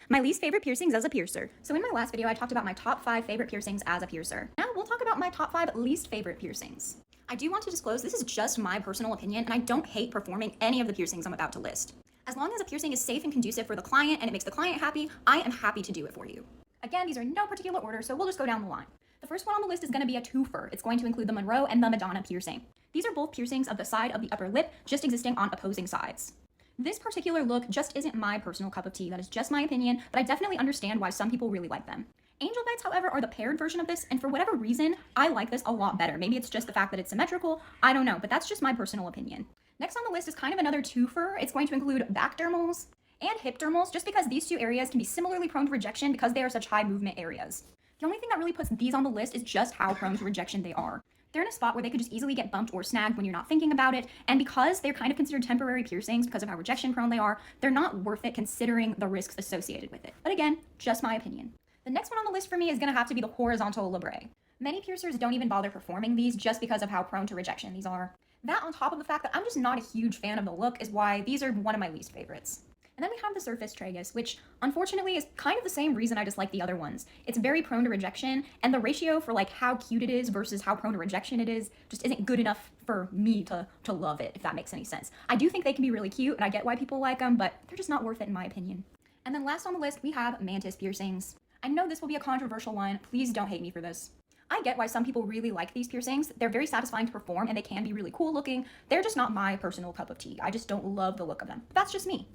My least favorite piercings as a piercer. So in my last video, I talked about my top 5 favorite piercings as a piercer. Now we'll talk about my top 5 least favorite piercings. I do want to disclose this is just my personal opinion, and I don't hate performing any of the piercings I'm about to list. As long as a piercing is safe and conducive for the client and it makes the client happy, I am happy to do it for you. Again, these are in no particular order, so we'll just go down the line. The first one on the list is going to be a twofer. It's going to include the Monroe and the Madonna piercing. These are both piercings of the side of the upper lip, just existing on opposing sides. This particular look just isn't my personal cup of tea. That is just my opinion, but I definitely understand why some people really like them. Angel bites, however, are the paired version of this, and for whatever reason, I like this a lot better. Maybe it's just the fact that it's symmetrical, I don't know, but that's just my personal opinion. Next on the list is kind of another twofer. It's going to include back dermals and hip dermals, just because these two areas can be similarly prone to rejection because they are such high movement areas. The only thing that really puts these on the list is just how prone to rejection they are. They're in a spot where they could just easily get bumped or snagged when you're not thinking about it, and because they're kind of considered temporary piercings because of how rejection prone they are, they're not worth it considering the risks associated with it. But again, just my opinion. The next one on the list for me is going to have to be the horizontal labrae. Many piercers don't even bother performing these just because of how prone to rejection these are. That, on top of the fact that I'm just not a huge fan of the look, is why these are one of my least favorites. And then we have the surface tragus, which unfortunately is kind of the same reason I dislike the other ones. It's very prone to rejection, and the ratio for like how cute it is versus how prone to rejection it is just isn't good enough for me to love it, if that makes any sense. I do think they can be really cute, and I get why people like them, but they're just not worth it in my opinion. And then last on the list, we have mantis piercings. I know this will be a controversial one. Please don't hate me for this. I get why some people really like these piercings. They're very satisfying to perform, and they can be really cool looking. They're just not my personal cup of tea. I just don't love the look of them. But that's just me.